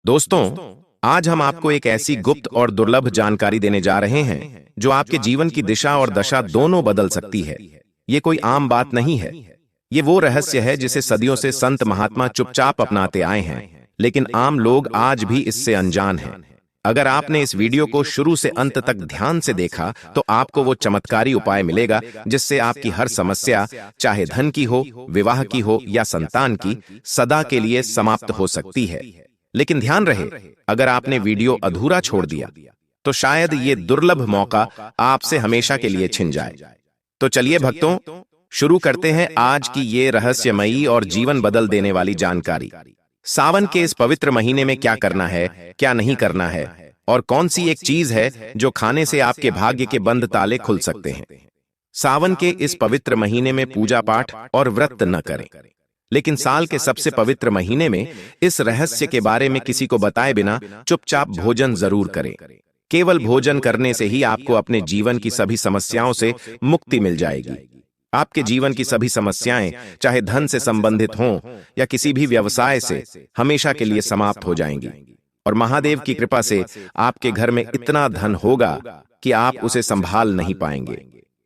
दोस्तों, आज हम आपको एक ऐसी गुप्त और दुर्लभ जानकारी देने जा रहे हैं जो आपके जीवन की दिशा और दशा दोनों बदल सकती है। ये कोई आम बात नहीं है। ये वो रहस्य है जिसे सदियों से संत महात्मा चुपचाप अपनाते आए हैं, लेकिन आम लोग आज भी इससे अनजान हैं। अगर आपने इस वीडियो को शुरू से अंत तक ध्यान से देखा तो आपको वो चमत्कारी उपाय मिलेगा जिससे आपकी हर समस्या, चाहे धन की हो, विवाह की हो या संतान की, सदा के लिए समाप्त हो सकती है। लेकिन ध्यान रहे, अगर आपने वीडियो अधूरा छोड़ दिया तो शायद ये दुर्लभ मौका आपसे हमेशा के लिए छिन जाए। तो चलिए भक्तों, शुरू करते हैं आज की ये रहस्यमयी और जीवन बदल देने वाली जानकारी। सावन के इस पवित्र महीने में क्या करना है, क्या नहीं करना है, और कौन सी एक चीज है जो खाने से आपके भाग्य के बंद ताले खुल सकते हैं। सावन के इस पवित्र महीने में पूजा पाठ और व्रत न करें, लेकिन साल के सबसे पवित्र महीने में इस रहस्य के बारे में किसी को बताए बिना चुपचाप भोजन जरूर करें। केवल भोजन करने से ही आपको अपने जीवन की सभी समस्याओं से मुक्ति मिल जाएगी। आपके जीवन की सभी समस्याएं, चाहे धन से संबंधित हों या किसी भी व्यवसाय से, हमेशा के लिए समाप्त हो जाएंगी। और महादेव की कृपा से आपके घर में इतना धन होगा कि आप उसे संभाल नहीं पाएंगे।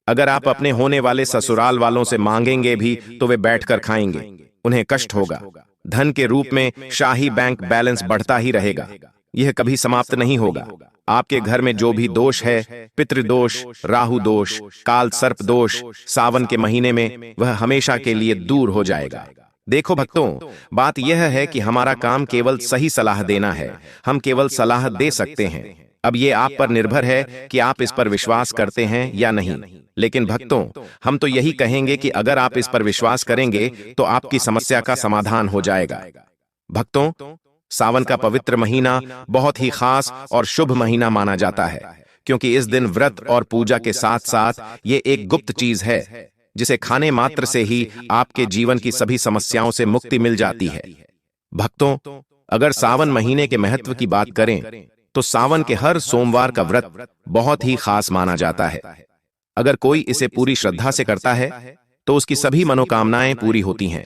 अगर आप अपने होने वाले ससुराल वालों से मांगेंगे भी तो वे बैठकर खाएंगे, उन्हें कष्ट होगा। धन के रूप में शाही बैंक बैलेंस बढ़ता ही रहेगा, यह कभी समाप्त नहीं होगा। आपके घर में जो भी दोष है, पितृदोष, राहु दोष, काल सर्प दोष, सावन के महीने में वह हमेशा के लिए दूर हो जाएगा। देखो भक्तों, बात यह है कि हमारा काम केवल सही सलाह देना है। हम केवल सलाह दे सकते हैं। अब ये आप पर निर्भर है कि आप इस पर विश्वास करते हैं या नहीं। लेकिन भक्तों, हम तो यही कहेंगे कि अगर आप इस पर विश्वास करेंगे तो आपकी समस्या का समाधान हो जाएगा। भक्तों, सावन का पवित्र महीना बहुत ही खास और शुभ महीना माना जाता है, क्योंकि इस दिन व्रत और पूजा के साथ साथ ये एक गुप्त चीज है जिसे खाने मात्र से ही आपके जीवन की सभी समस्याओं से मुक्ति मिल जाती है। भक्तों, अगर सावन महीने के महत्व की बात करें तो सावन के हर सोमवार का व्रत बहुत ही खास माना जाता है। अगर कोई इसे पूरी श्रद्धा से करता है तो उसकी सभी मनोकामनाएं पूरी होती हैं।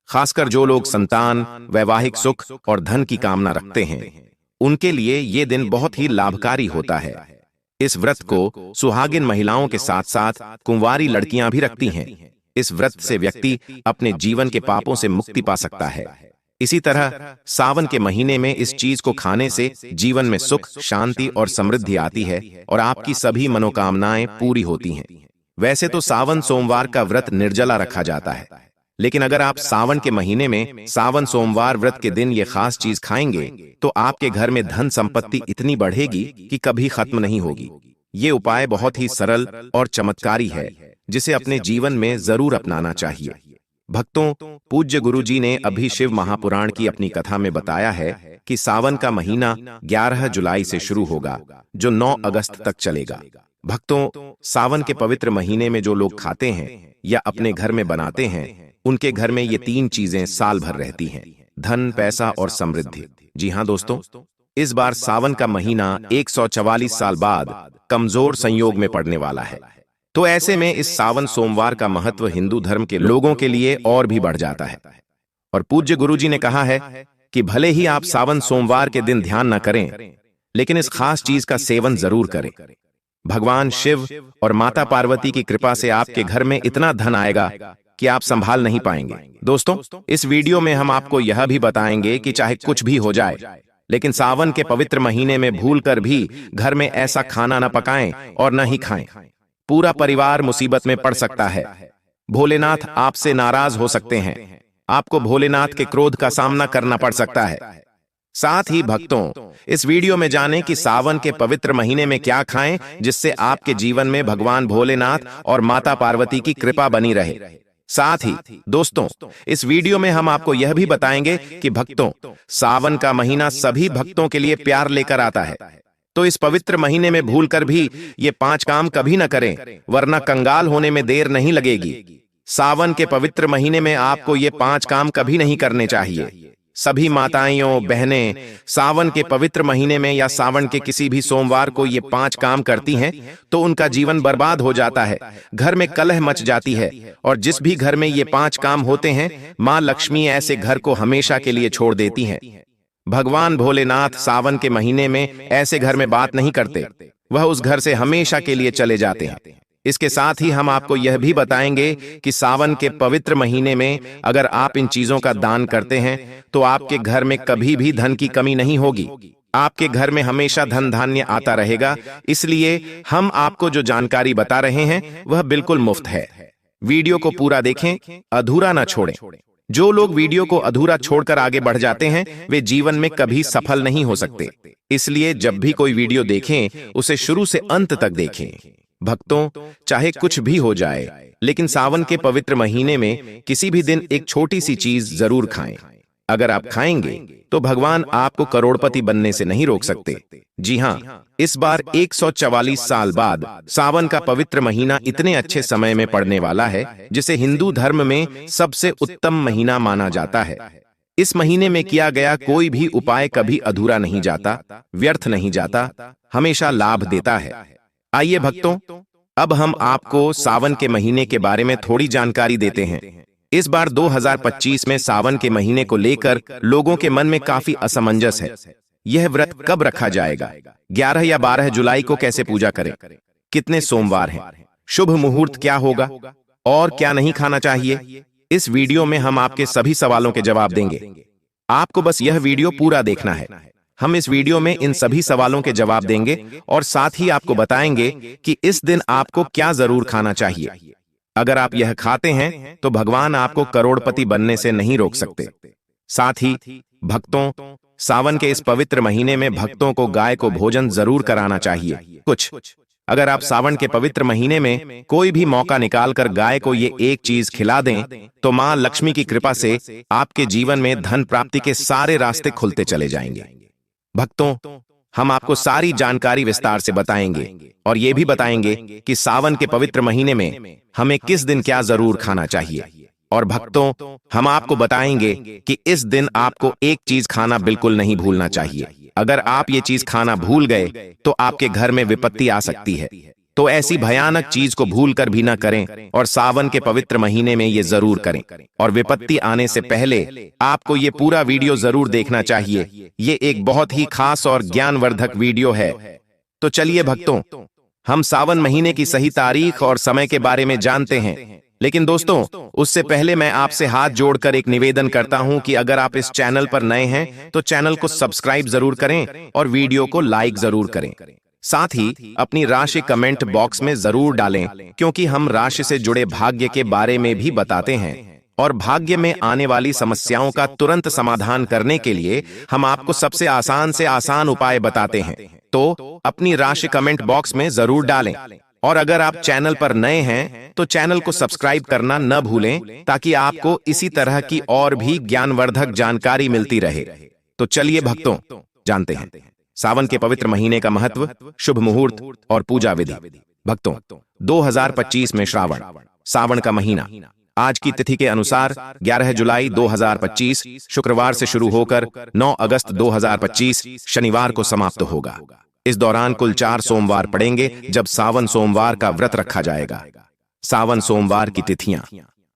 खासकर जो लोग संतान, वैवाहिक सुख और धन की कामना रखते हैं, उनके लिए ये दिन बहुत ही लाभकारी होता है। इस व्रत को सुहागिन महिलाओं के साथ साथ कुंवारी लड़कियां भी रखती हैं। इस व्रत से व्यक्ति अपने जीवन के पापों से मुक्ति पा सकता है। इसी तरह सावन के महीने में इस चीज को खाने से जीवन में सुख, शांति और समृद्धि आती है और आपकी सभी मनोकामनाएं पूरी होती हैं। वैसे तो सावन सोमवार का व्रत निर्जला रखा जाता है, लेकिन अगर आप सावन के महीने में सावन सोमवार व्रत के दिन ये खास चीज खाएंगे तो आपके घर में धन संपत्ति इतनी बढ़ेगी कि कभी खत्म नहीं होगी। ये उपाय बहुत ही सरल और चमत्कारी है जिसे अपने जीवन में जरूर अपनाना चाहिए। भक्तों, पूज्य गुरुजी ने अभी शिव महापुराण की अपनी कथा में बताया है कि सावन का महीना 11 जुलाई से शुरू होगा, जो 9 अगस्त तक चलेगा। भक्तों, सावन के पवित्र महीने में जो लोग खाते हैं या अपने घर में बनाते हैं, उनके घर में ये 3 चीजें साल भर रहती हैं: धन, पैसा और समृद्धि। जी हाँ दोस्तों, इस बार सावन का महीना 144 साल बाद कमजोर संयोग में पड़ने वाला है। तो ऐसे में इस सावन सोमवार का महत्व हिंदू धर्म के लोगों के लिए और भी बढ़ जाता है। और पूज्य गुरुजी ने कहा है कि भले ही आप सावन सोमवार के दिन ध्यान न करें, लेकिन इस खास चीज का सेवन जरूर करें। भगवान शिव और माता पार्वती की कृपा से आपके घर में इतना धन आएगा कि आप संभाल नहीं पाएंगे। दोस्तों, इस वीडियो में हम आपको यह भी बताएंगे कि चाहे कुछ भी हो जाए, लेकिन सावन के पवित्र महीने में भूलकर भी घर में ऐसा खाना न पकाएं और न ही खाएं। पूरा परिवार मुसीबत में पड़ सकता है। भोलेनाथ आपसे नाराज हो सकते हैं। आपको भोलेनाथ के क्रोध का सामना करना पड़ सकता है। साथ ही भक्तों, इस वीडियो में जानें कि सावन के पवित्र महीने में क्या खाएं जिससे आपके जीवन में भगवान भोलेनाथ और माता पार्वती की कृपा बनी रहे। साथ ही दोस्तों, इस वीडियो में हम आपको यह भी बताएंगे कि भक्तों, सावन का महीना सभी भक्तों के लिए प्यार लेकर आता है। तो इस पवित्र महीने में भूलकर भी ये 5 काम कभी न करें, वरना कंगाल होने में देर नहीं लगेगी। सावन के पवित्र महीने में आपको ये 5 काम कभी नहीं करने चाहिए। सभी माताएं, बहनें सावन के पवित्र महीने में या सावन के किसी भी सोमवार को ये 5 काम करती हैं तो उनका जीवन बर्बाद हो जाता है, घर में कलह मच जाती है। और जिस भी घर में ये 5 काम होते हैं, माँ लक्ष्मी ऐसे घर को हमेशा के लिए छोड़ देती हैं। भगवान भोलेनाथ सावन के महीने में ऐसे घर में बात नहीं करते, वह उस घर से हमेशा के लिए चले जाते हैं। इसके साथ ही हम आपको यह भी बताएंगे कि सावन के पवित्र महीने में अगर आप इन चीजों का दान करते हैं तो आपके घर में कभी भी धन की कमी नहीं होगी, आपके घर में हमेशा धन धान्य आता रहेगा। इसलिए हम आपको जो जानकारी बता रहे हैं वह बिल्कुल मुफ्त है। वीडियो को पूरा देखें, अधूरा ना छोड़ें। जो लोग वीडियो को अधूरा छोड़कर आगे बढ़ जाते हैं वे जीवन में कभी सफल नहीं हो सकते। इसलिए जब भी कोई वीडियो देखें उसे शुरू से अंत तक देखें। भक्तों, चाहे कुछ भी हो जाए, लेकिन सावन के पवित्र महीने में किसी भी दिन एक छोटी सी चीज जरूर खाएं। अगर आप खाएंगे तो भगवान आपको करोड़पति बनने से नहीं रोक सकते। जी हाँ, इस बार 144 साल बाद सावन का पवित्र महीना इतने अच्छे समय में पड़ने वाला है, जिसे हिंदू धर्म में सबसे उत्तम महीना माना जाता है। इस महीने में किया गया कोई भी उपाय कभी अधूरा नहीं जाता, व्यर्थ नहीं जाता, हमेशा लाभ देता है। आइए भक्तों, अब हम आपको सावन के महीने के बारे में थोड़ी जानकारी देते हैं। इस बार 2025 में सावन के महीने को लेकर लोगों के मन में काफी असमंजस है। यह व्रत कब रखा जाएगा, 11 या 12 जुलाई को कैसे पूजा करें, कितने सोमवार हैं, शुभ मुहूर्त क्या होगा और क्या नहीं खाना चाहिए। इस वीडियो में हम आपके सभी सवालों के जवाब देंगे। आपको बस यह वीडियो पूरा देखना है। हम इस वीडियो में इन सभी सवालों के जवाब देंगे और साथ ही आपको बताएंगे कि इस दिन आपको क्या जरूर खाना चाहिए। अगर आप यह खाते हैं तो भगवान आपको करोड़पति बनने से नहीं रोक सकते। साथ ही भक्तों, सावन के इस पवित्र महीने में भक्तों को गाय को भोजन जरूर कराना चाहिए। अगर आप सावन के पवित्र महीने में कोई भी मौका निकालकर गाय को ये एक चीज खिला दें तो मां लक्ष्मी की कृपा से आपके जीवन में धन प्राप्ति के सारे रास्ते खुलते चले जाएंगे। भक्तों, हम आपको सारी जानकारी विस्तार से बताएंगे और ये भी बताएंगे कि सावन के पवित्र महीने में हमें किस दिन क्या जरूर खाना चाहिए। और भक्तों, हम आपको बताएंगे कि इस दिन आपको एक चीज खाना बिल्कुल नहीं भूलना चाहिए। अगर आप ये चीज खाना भूल गए तो आपके घर में विपत्ति आ सकती है। तो ऐसी भयानक चीज को भूलकर भी न करें और सावन के पवित्र महीने में ये जरूर करें। और विपत्ति आने से पहले आपको ये पूरा वीडियो जरूर देखना चाहिए। ये एक बहुत ही खास और ज्ञानवर्धक वीडियो है। तो चलिए भक्तों, हम सावन महीने की सही तारीख और समय के बारे में जानते हैं। लेकिन दोस्तों, उससे पहले मैं आपसे हाथ जोड़कर एक निवेदन करता हूं कि अगर आप इस चैनल पर नए हैं तो चैनल को सब्सक्राइब जरूर करें और वीडियो को लाइक जरूर करें। साथ ही अपनी राशि कमेंट बॉक्स में जरूर डालें, क्योंकि हम राशि से जुड़े भाग्य के बारे में भी बताते हैं और भाग्य में आने वाली समस्याओं का तुरंत समाधान करने के लिए हम आपको सबसे आसान से आसान उपाय बताते हैं। तो अपनी राशि कमेंट बॉक्स में जरूर डालें और अगर आप चैनल पर नए हैं तो चैनल को सब्सक्राइब करना न भूलें, ताकि आपको इसी तरह की और भी ज्ञानवर्धक जानकारी मिलती रहे। तो चलिए भक्तों, जानते हैं सावन के पवित्र महीने का महत्व, शुभ मुहूर्त और पूजा विधि। भक्तों, 2025 में सावन का महीना आज की तिथि के अनुसार 11 जुलाई 2025 शुक्रवार से शुरू होकर 9 अगस्त 2025 शनिवार को समाप्त होगा। इस दौरान कुल 4 सोमवार पड़ेंगे जब सावन सोमवार का व्रत रखा जाएगा। सावन सोमवार की तिथियां: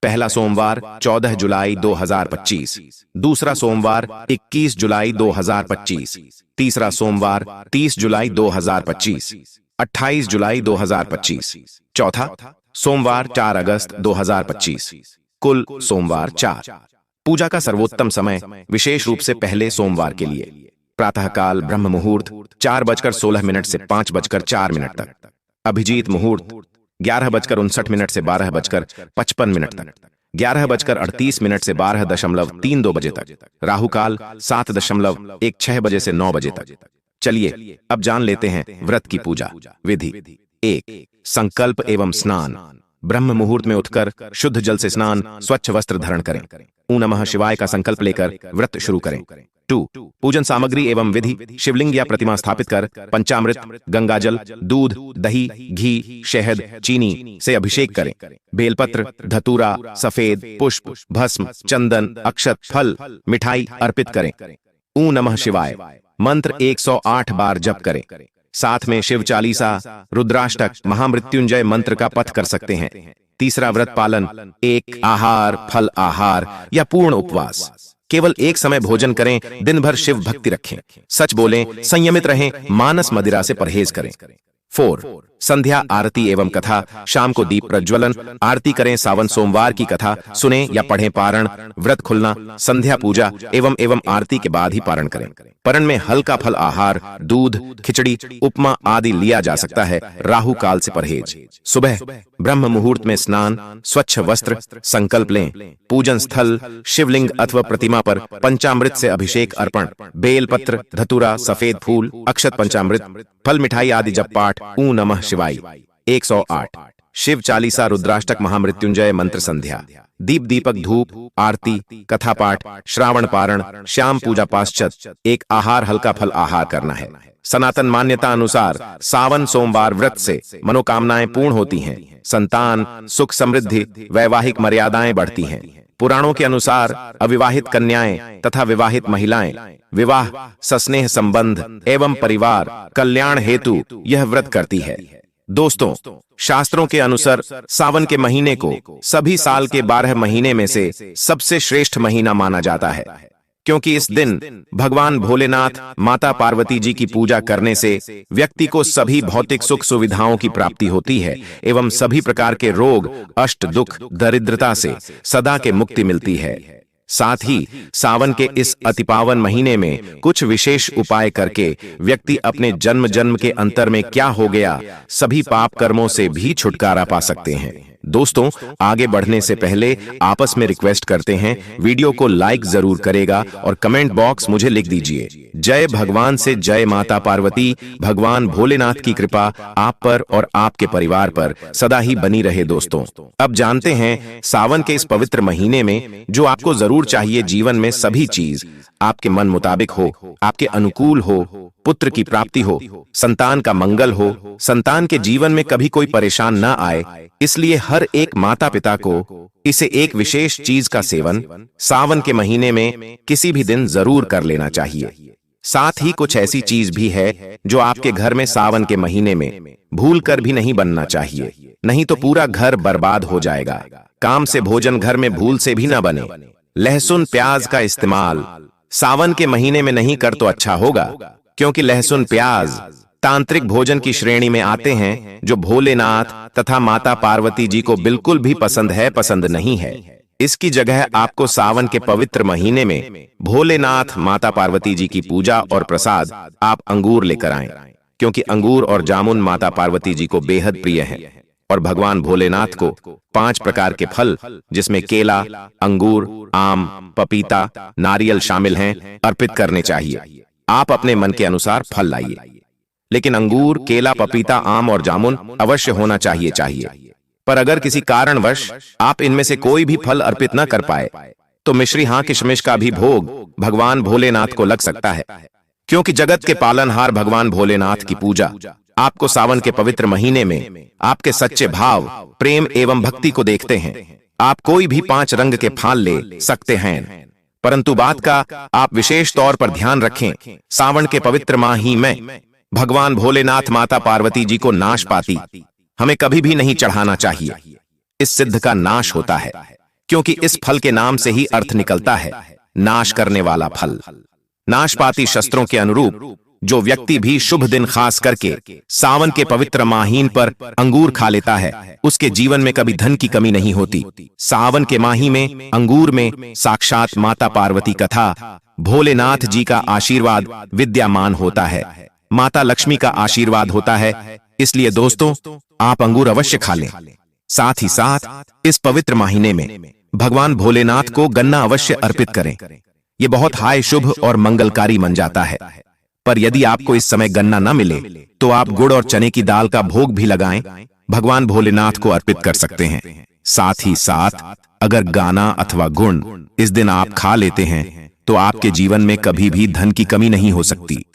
पहला सोमवार 14 जुलाई 2025, दूसरा सोमवार 21 जुलाई 2025, तीसरा सोमवार 30 जुलाई 2025, 28 जुलाई 2025, चौथा सोमवार 4 अगस्त 2025। कुल सोमवार 4। पूजा का सर्वोत्तम समय विशेष रूप से पहले सोमवार के लिए प्रातःकाल ब्रह्म मुहूर्त 4:16 से 5:04 तक, अभिजीत मुहूर्त 11:59 से 12:55 तक, 11:38 से 12:32 बजे तक, राहुकाल 7:16 बजे से 9 बजे तक। चलिए अब जान लेते हैं व्रत की पूजा विधि। 1. संकल्प एवं स्नान। ब्रह्म मुहूर्त में उठकर शुद्ध जल से स्नान, स्वच्छ वस्त्र धारण करें। ओम नमः शिवाय का संकल्प लेकर व्रत शुरू करें। 2. पूजन सामग्री एवं विधि। शिवलिंग या प्रतिमा स्थापित कर पंचामृत, गंगाजल, दूध, दही, घी, शहद, चीनी से अभिषेक करें। बेलपत्र, धतूरा, सफेद पुष्प, भस्म, चंदन, अक्षत, फल, मिठाई अर्पित करें। ओम नमः शिवाय मंत्र 108 बार जप करें। साथ में शिव चालीसा, रुद्राष्टक, महामृत्युंजय मंत्र का पठ कर सकते हैं। तीसरा व्रत पालन: 1. आहार, फल आहार या पूर्ण उपवास। केवल एक समय भोजन करें, दिन भर शिव भक्ति रखें, सच बोलें, संयमित रहें, मानस मदिरा से परहेज करें। 4 संध्या आरती एवं कथा, शाम को दीप प्रज्वलन, आरती करें, सावन सोमवार की कथा सुने या पढ़ें, पारण, व्रत खुलना, संध्या पूजा एवं आरती के बाद ही पारण करें। पारण में हल्का फल आहार, दूध, खिचड़ी, उपमा आदि लिया जा सकता है। राहु काल से परहेज। सुबह ब्रह्म मुहूर्त में स्नान, स्वच्छ वस्त्र, संकल्प लें, पूजन स्थल शिवलिंग अथवा प्रतिमा पर पंचामृत से अभिषेक अर्पण, बेल पत्र, धतूरा, सफेद फूल, अक्षत पंचामृत, फल मिठाई आदि जप पाठ, ऊ नमः शिवाय 108, शिव चालीसा, रुद्राष्टक, महामृत्युंजय मंत्र संध्या, दीप दीपक धूप, आरती, कथा पाठ, श्रावण पारण, श्याम पूजा पाश्चात एक आहार, हल्का फल आहार करना है। सनातन मान्यता अनुसार सावन सोमवार व्रत से मनोकामनाएं पूर्ण होती हैं, संतान, सुख, समृद्धि, वैवाहिक मर्यादाएं बढ़ती हैं। पुराणों के अनुसार अविवाहित कन्याएं तथा विवाहित महिलाएं विवाह, सस्नेह संबंध एवं परिवार कल्याण हेतु यह व्रत करती है। दोस्तों, शास्त्रों के अनुसार सावन के महीने को सभी साल के 12 महीने में से सबसे श्रेष्ठ महीना माना जाता है, क्योंकि इस दिन भगवान भोलेनाथ, माता पार्वती जी की पूजा करने से व्यक्ति को सभी भौतिक सुख सुविधाओं की प्राप्ति होती है एवं सभी प्रकार के रोग, अष्ट, दुख, दरिद्रता से सदा के मुक्ति मिलती है। साथ ही सावन के इस अतिपावन महीने में कुछ विशेष उपाय करके व्यक्ति अपने जन्म जन्म के अंतर में क्या हो गया सभी पाप कर्मों से भी छुटकारा पा सकते हैं। दोस्तों, आगे बढ़ने से पहले आपस में रिक्वेस्ट करते हैं, वीडियो को लाइक जरूर करेगा और कमेंट बॉक्स मुझे लिख दीजिए, जय भगवान से जय माता पार्वती। भगवान भोलेनाथ की कृपा आप पर और आपके परिवार पर सदा ही बनी रहे। दोस्तों, अब जानते हैं सावन के इस पवित्र महीने में जो आपको जरूर चाहिए, जीवन में सभी चीज आपके मन मुताबिक हो, आपके अनुकूल हो, पुत्र की प्राप्ति हो, संतान का मंगल हो, संतान के जीवन में कभी कोई परेशान ना आए, इसलिए हर एक माता पिता को इसे एक विशेष चीज का सेवन सावन के महीने में किसी भी दिन जरूर कर लेना चाहिए। साथ ही कुछ ऐसी चीज भी है जो आपके घर में सावन के महीने में भूल कर भी नहीं बनना चाहिए, नहीं तो पूरा घर बर्बाद हो जाएगा। काम से भोजन घर में भूल से भी ना बने। लहसुन प्याज का इस्तेमाल सावन के महीने में नहीं कर तो अच्छा होगा, क्योंकि लहसुन प्याज तांत्रिक भोजन की श्रेणी में आते हैं जो भोलेनाथ तथा माता पार्वती जी को बिल्कुल भी पसंद नहीं है। इसकी जगह आपको सावन के पवित्र महीने में भोलेनाथ, माता पार्वती जी की पूजा और प्रसाद आप अंगूर लेकर आएं, क्योंकि अंगूर और जामुन माता पार्वती जी को बेहद प्रिय हैं और भगवान भोलेनाथ को 5 प्रकार के फल, जिसमें केला, अंगूर, आम, पपीता, नारियल शामिल हैं, अर्पित करने चाहिए। आप अपने मन के अनुसार फल लाइए, लेकिन अंगूर, केला, पपीता, आम और जामुन अवश्य होना चाहिए। पर अगर किसी कारणवश आप इनमें से कोई भी फल अर्पित न कर पाए तो मिश्री, हाँ, किशमिश का भी भोग भगवान भोलेनाथ को लग सकता है, क्योंकि जगत के पालनहार भगवान भोलेनाथ की पूजा आपको सावन के पवित्र महीने में आपके सच्चे भाव, प्रेम एवं भक्ति को देखते हैं। आप कोई भी 5 रंग के फल ले सकते हैं, परंतु बात का आप विशेष तौर पर ध्यान रखें, सावन के पवित्र माह ही में भगवान भोलेनाथ, माता पार्वती जी को नाशपाती हमें कभी भी नहीं चढ़ाना चाहिए। इस सिद्ध का नाश होता है, क्योंकि इस फल के नाम से ही अर्थ निकलता है, नाश करने वाला फल। नाशपाती शस्त्रों के अनुरूप जो व्यक्ति भी शुभ दिन खास करके सावन के पवित्र माहीन पर अंगूर खा लेता है, उसके जीवन में कभी धन की कमी नहीं होती। सावन के माही में अंगूर में साक्षात माता पार्वती तथा भोलेनाथ जी का आशीर्वाद विद्यमान होता है, माता लक्ष्मी का आशीर्वाद होता है। इसलिए दोस्तों, आप अंगूर अवश्य खा लें। साथ ही साथ इस पवित्र महीने में भगवान भोलेनाथ को गन्ना अवश्य अर्पित करें। यह बहुत हाय शुभ और मंगलकारी मन जाता है। पर यदि आपको इस समय गन्ना न मिले तो आप गुड़ और चने की दाल का भोग भी लगाएं, भगवान भोलेनाथ को अर्पित कर सकते हैं। साथ ही साथ अगर गाना अथवा गुण इस दिन आप खा लेते हैं तो आपके जीवन में कभी भी धन की कमी नहीं हो सकती।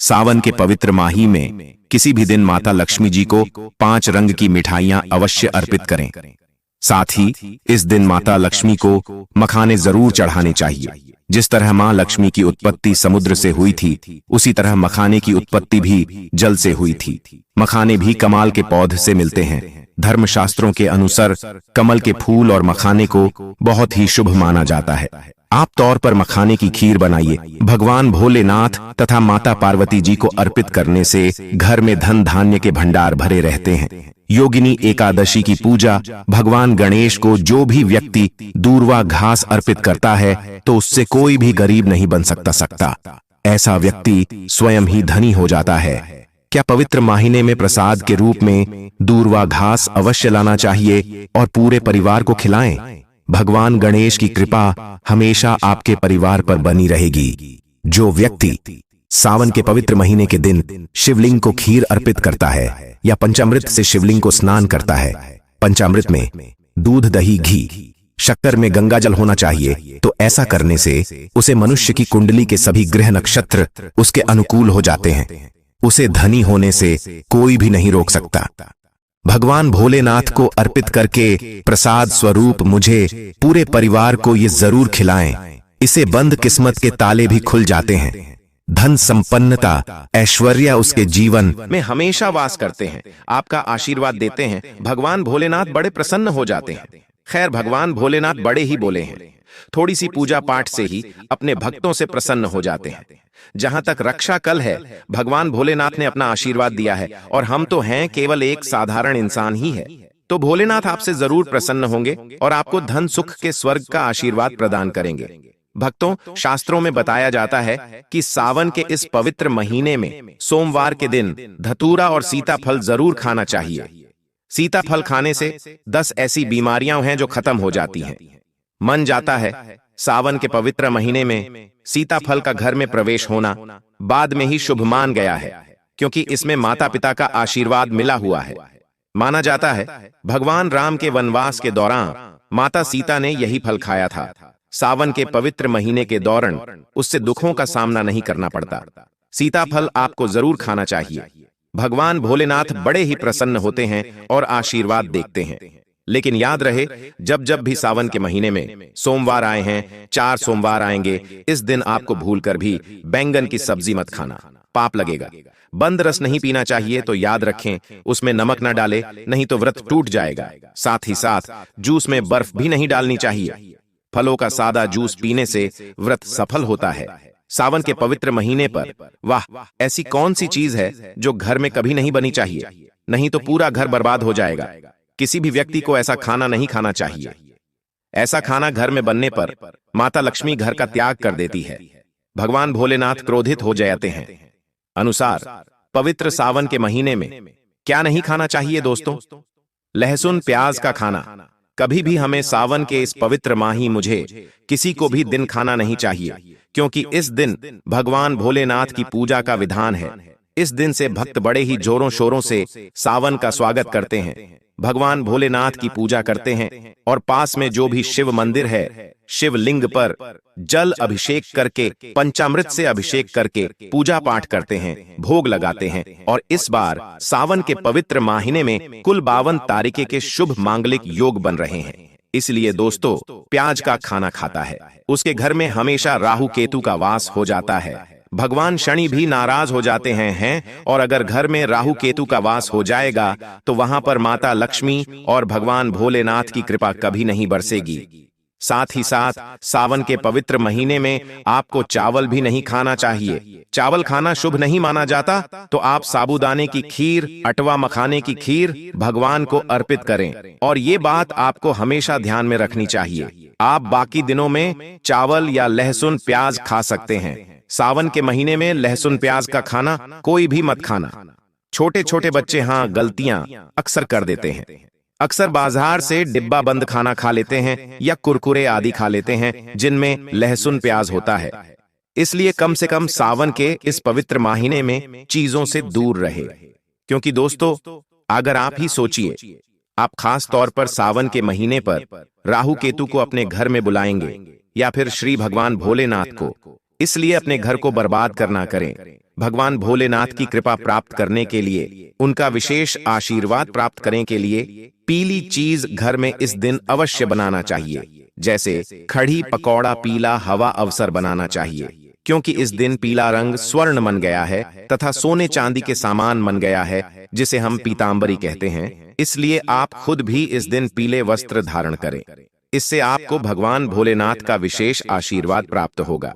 सावन के पवित्र माही में किसी भी दिन माता लक्ष्मी जी को 5 रंग की मिठाइयां अवश्य अर्पित करें। साथ ही इस दिन माता लक्ष्मी को मखाने जरूर चढ़ाने चाहिए। जिस तरह मां लक्ष्मी की उत्पत्ति समुद्र से हुई थी, उसी तरह मखाने की उत्पत्ति भी जल से हुई थी। मखाने भी कमाल के पौध से मिलते हैं। धर्मशास्त्रों के अनुसार कमल के फूल और मखाने को बहुत ही शुभ माना जाता है। आप तौर पर मखाने की खीर बनाइए। भगवान भोलेनाथ तथा माता पार्वती जी को अर्पित करने से घर में धन धान्य के भंडार भरे रहते हैं। योगिनी एकादशी की पूजा। भगवान गणेश को जो भी व्यक्ति दूर्वा घास अर्पित करता है तो उससे कोई भी गरीब नहीं बन सकता। ऐसा व्यक्ति स्वयं ही धनी हो जाता है। क्या पवित्र महीने में प्रसाद के रूप में दूर्वा घास अवश्य लाना चाहिए और पूरे परिवार को खिलाएं। भगवान गणेश की कृपा हमेशा आपके परिवार पर बनी रहेगी। जो व्यक्ति सावन के पवित्र महीने के दिन शिवलिंग को खीर अर्पित करता है या पंचामृत से शिवलिंग को स्नान करता है, पंचामृत में दूध, दही, घी, शक्कर में गंगाजल होना चाहिए, तो ऐसा करने से उसे मनुष्य की कुंडली के सभी ग्रह नक्षत्र उसके अनुकूल हो जाते हैं। उसे धनी होने से कोई भी नहीं रोक सकता। भगवान भोलेनाथ को अर्पित करके प्रसाद स्वरूप मुझे पूरे परिवार को ये जरूर खिलाएं। इसे बंद किस्मत के ताले भी खुल जाते हैं। धन संपन्नता, ऐश्वर्य उसके जीवन में हमेशा वास करते हैं। आपका आशीर्वाद देते हैं। भगवान भोलेनाथ बड़े प्रसन्न हो जाते हैं। खैर, भगवान भोलेनाथ बड़े ही बोले हैं। थोड़ी सी पूजा पाठ से ही अपने भक्तों से प्रसन्न हो जाते हैं। जहां तक रक्षा कल है, भगवान भोलेनाथ ने अपना आशीर्वाद दिया है और हम तो हैं केवल एक साधारण इंसान ही है। तो भोलेनाथ आपसे जरूर प्रसन्न होंगे और आपको धन सुख के स्वर्ग का आशीर्वाद प्रदान करेंगे। भक्तों, शास्त्रों में बताया जाता है कि सावन के इस पवित्र महीने में सोमवार के दिन धतूरा और सीताफल जरूर खाना चाहिए। सीताफल खाने से 10 ऐसी बीमारियां हैं जो खत्म हो जाती हैं। मन जाता है सावन के पवित्र महीने में सीताफल का घर में प्रवेश होना बाद में ही शुभ मान गया है, क्योंकि इसमें माता पिता का आशीर्वाद मिला हुआ है। माना जाता है भगवान राम के वनवास के दौरान माता सीता ने यही फल खाया था। सावन के पवित्र महीने के दौरान उससे दुखों का सामना नहीं करना पड़ता। सीताफल आपको जरूर खाना चाहिए। भगवान भोलेनाथ बड़े ही प्रसन्न होते हैं और आशीर्वाद देखते हैं। लेकिन याद रहे, जब जब भी सावन के महीने में सोमवार आए हैं, 4 सोमवार आएंगे, इस दिन आपको भूलकर भी बैंगन की सब्जी मत खाना, पाप लगेगा। बंद रस नहीं पीना चाहिए, तो याद रखें उसमें नमक न डाले, नहीं तो व्रत टूट जाएगा। साथ ही साथ जूस में बर्फ भी नहीं डालनी चाहिए। फलों का सादा जूस पीने से व्रत सफल होता है। सावन के पवित्र महीने पर वाह, ऐसी कौन सी चीज है जो घर में कभी नहीं बनी चाहिए? नहीं तो पूरा घर बर्बाद हो जाएगा। किसी भी व्यक्ति को ऐसा खाना नहीं खाना चाहिए। ऐसा खाना घर में बनने पर माता लक्ष्मी घर का त्याग कर देती है। भगवान भोलेनाथ क्रोधित हो जाते हैं। अनुसार पवित्र सावन के महीने में क्या नहीं खाना चाहिए दोस्तों? लहसुन प्याज का खाना कभी भी हमें सावन के इस पवित्र माही मुझे किसी को भी दिन खाना नहीं चाहिए, क्योंकि इस दिन भगवान भोलेनाथ की पूजा का विधान है। इस दिन से भक्त बड़े ही जोरों शोरों से सावन का स्वागत करते हैं, भगवान भोलेनाथ की पूजा करते हैं और पास में जो भी शिव मंदिर है, शिवलिंग पर जल अभिषेक करके, पंचामृत से अभिषेक करके पूजा पाठ करते हैं, भोग लगाते हैं। और इस बार सावन के पवित्र महीने में कुल 52 तारीखें के शुभ मांगलिक योग बन रहे हैं। इसलिए दोस्तों, प्याज का खाना खाता है उसके घर में हमेशा राहु केतु का वास हो जाता है। भगवान शनि भी नाराज हो जाते हैं और अगर घर में राहु केतु का वास हो जाएगा तो वहां पर माता लक्ष्मी और भगवान भोलेनाथ की कृपा कभी नहीं बरसेगी। साथ ही साथ सावन के पवित्र महीने में आपको चावल भी नहीं खाना चाहिए। चावल खाना शुभ नहीं माना जाता, तो आप साबूदाने की खीर, अटवा मखाने की खीर भगवान को अर्पित करें। और ये बात आपको हमेशा ध्यान में रखनी चाहिए। आप बाकी दिनों में चावल या लहसुन प्याज खा सकते हैं। सावन के महीने में लहसुन प्याज का खाना कोई भी मत खाना। छोटे छोटे बच्चे हाँ गलतियां अक्सर कर देते हैं। अक्सर बाजार से डिब्बा बंद खाना खा लेते हैं या कुरकुरे आदि खा लेते हैं जिनमें लहसुन प्याज होता है। इसलिए कम से कम सावन के इस पवित्र महीने में चीजों से दूर रहे। क्योंकि दोस्तों, अगर आप ही सोचिए, आप खास तौर पर सावन के महीने पर राहु केतु को अपने घर में बुलाएंगे या फिर श्री भगवान भोलेनाथ को, इसलिए अपने घर को बर्बाद करना करें। भगवान भोलेनाथ की कृपा प्राप्त करने के लिए, उनका विशेष आशीर्वाद प्राप्त करने के लिए पीली चीज घर में इस दिन अवश्य बनाना चाहिए। जैसे कढ़ी, पकौड़ा, पीला हवा अवसर बनाना चाहिए, क्योंकि इस दिन पीला रंग स्वर्ण मन गया है तथा सोने चांदी के सामान मन गया है, जिसे हम पीतांबरी कहते हैं। इसलिए आप खुद भी इस दिन पीले वस्त्र धारण करें। इससे आपको भगवान भोलेनाथ का विशेष आशीर्वाद प्राप्त होगा।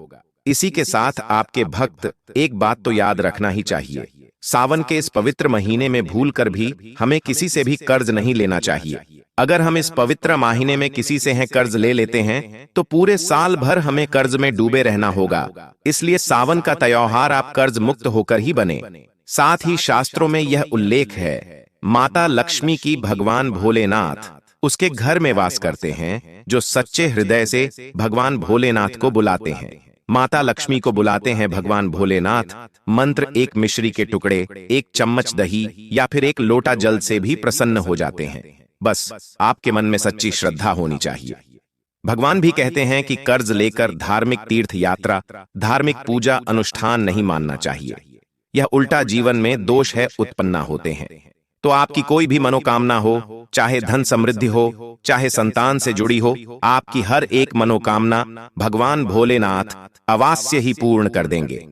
इसी के साथ आपके भक्त एक बात तो याद रखना ही चाहिए, सावन के इस पवित्र महीने में भूलकर भी हमें किसी से भी कर्ज नहीं लेना चाहिए। अगर हम इस पवित्र महीने में किसी से कर्ज ले लेते हैं तो पूरे साल भर हमें कर्ज में डूबे रहना होगा। इसलिए सावन का त्योहार आप कर्ज मुक्त होकर ही बने। साथ ही शास्त्रों में यह उल्लेख है, माता लक्ष्मी की भगवान भोलेनाथ उसके घर में वास करते हैं जो सच्चे हृदय से भगवान भोलेनाथ को बुलाते हैं। माता लक्ष्मी को बुलाते हैं भगवान भोलेनाथ मंत्र एक मिश्री के टुकड़े, एक चम्मच दही या फिर एक लोटा जल से भी प्रसन्न हो जाते हैं। बस आपके मन में सच्ची श्रद्धा होनी चाहिए। भगवान भी कहते हैं कि कर्ज लेकर धार्मिक तीर्थ यात्रा, धार्मिक पूजा अनुष्ठान नहीं मानना चाहिए। यह उल्टा जीवन में दोष है उत्पन्न होते हैं। तो आपकी कोई भी मनोकामना हो, चाहे धन समृद्धि हो, चाहे संतान से जुड़ी हो, आपकी हर एक मनोकामना भगवान भोलेनाथ अवश्य ही पूर्ण कर देंगे।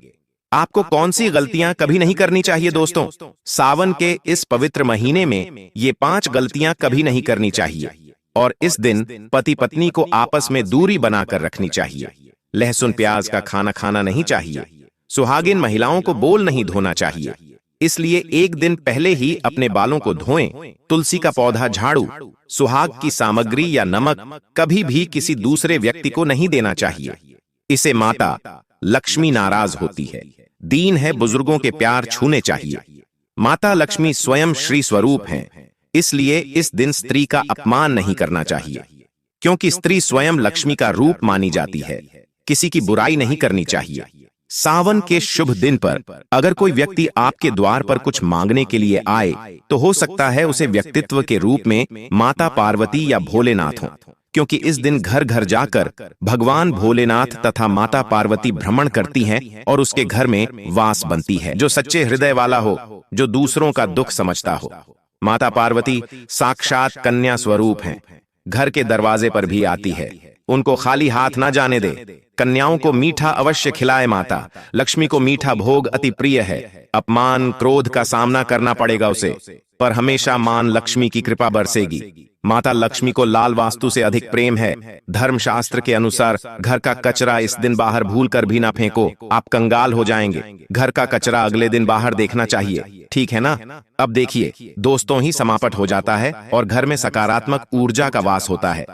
आपको कौन सी गलतियां कभी नहीं करनी चाहिए दोस्तों? सावन के इस पवित्र महीने में ये 5 गलतियां कभी नहीं करनी चाहिए। और इस दिन पति पत्नी को आपस में दूरी बनाकर रखनी चाहिए। लहसुन प्याज का खाना खाना नहीं चाहिए। सुहागिन महिलाओं को बोल नहीं धोना चाहिए। इसलिए एक दिन पहले ही अपने बालों को धोएं। तुलसी का पौधा, झाड़ू, सुहाग की सामग्री या नमक कभी भी किसी दूसरे व्यक्ति को नहीं देना चाहिए। इसे माता लक्ष्मी नाराज होती है। दीन है बुजुर्गों के प्यार छूने चाहिए। माता लक्ष्मी स्वयं श्री स्वरूप हैं, इसलिए इस दिन स्त्री का अपमान नहीं करना चाहिए, क्योंकि स्त्री स्वयं लक्ष्मी का रूप मानी जाती है। किसी की बुराई नहीं करनी चाहिए। सावन के शुभ दिन पर अगर कोई व्यक्ति आपके द्वार पर कुछ मांगने के लिए आए तो हो सकता है उसे व्यक्तित्व के रूप में माता पार्वती या भोलेनाथ हो, क्योंकि इस दिन घर घर जाकर भगवान भोलेनाथ तथा माता पार्वती भ्रमण करती हैं और उसके घर में वास बनती है। जो सच्चे हृदय वाला हो, जो दूसरों का दुख समझता हो। माता पार्वती साक्षात कन्या स्वरूप हैं। घर के दरवाजे पर भी आती है। उनको खाली हाथ ना जाने दे। कन्याओं को मीठा अवश्य खिलाए। माता लक्ष्मी को मीठा भोग अति प्रिय है। अपमान क्रोध का सामना करना पड़ेगा उसे, पर हमेशा मान लक्ष्मी की कृपा बरसेगी। माता लक्ष्मी को लाल वास्तु से अधिक प्रेम है। धर्मशास्त्र के अनुसार घर का कचरा इस दिन बाहर भूलकर भी ना फेंको, आप कंगाल हो जाएंगे। घर का कचरा अगले दिन बाहर देखना चाहिए, ठीक है ना? अब देखिए दोस्तों, ही समापन हो जाता है और घर में सकारात्मक ऊर्जा का वास होता है।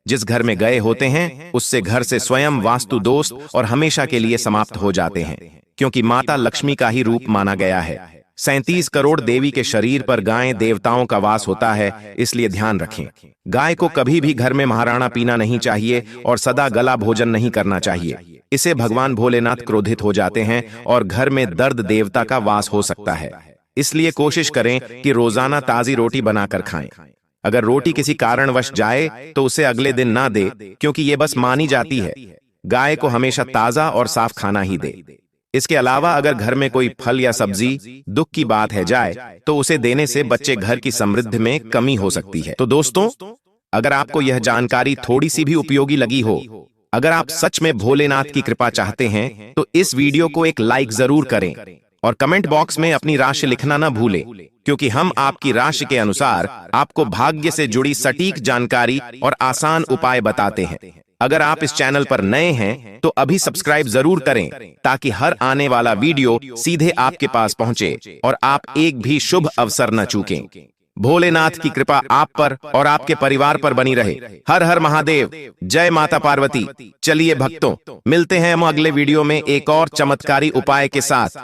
जिस घर में गए होते हैं उससे घर से स्वयं वास्तु दोष और हमेशा के लिए समाप्त हो जाते हैं, क्योंकि माता लक्ष्मी का ही रूप माना गया है। 37 करोड़ देवी के शरीर पर गाय देवताओं का वास होता है, इसलिए ध्यान रखें। गाय को कभी भी घर में महाराणा पीना नहीं चाहिए और सदा गला भोजन नहीं करना चाहिए। इसे भगवान भोलेनाथ क्रोधित हो जाते हैं और घर में दर्द देवता का वास हो सकता है। इसलिए कोशिश करें कि रोजाना ताजी रोटी बनाकर खाएं। अगर रोटी किसी कारणवश जाए तो उसे अगले दिन ना दे, क्योंकि ये बस मानी जाती है। गाय को हमेशा ताजा और साफ खाना ही दे। इसके अलावा अगर घर में कोई फल या सब्जी दुख की बात है जाए तो उसे देने से बच्चे घर की समृद्धि में कमी हो सकती है। तो दोस्तों, अगर आपको यह जानकारी थोड़ी सी भी उपयोगी लगी हो, अगर आप सच में भोलेनाथ की कृपा चाहते हैं तो इस वीडियो को एक लाइक जरूर करें और कमेंट बॉक्स में अपनी राशि लिखना ना भूलें, क्योंकि हम आपकी राशि के अनुसार आपको भाग्य से जुड़ी सटीक जानकारी और आसान उपाय बताते हैं। अगर आप इस चैनल पर नए हैं तो अभी सब्सक्राइब जरूर करें, ताकि हर आने वाला वीडियो सीधे आपके पास पहुंचे और आप एक भी शुभ अवसर न चूकें। भोलेनाथ की कृपा आप पर और आपके परिवार पर बनी रहे। हर हर महादेव, जय माता पार्वती। चलिए भक्तों, मिलते हैं हम अगले वीडियो में एक और चमत्कारी उपाय के साथ।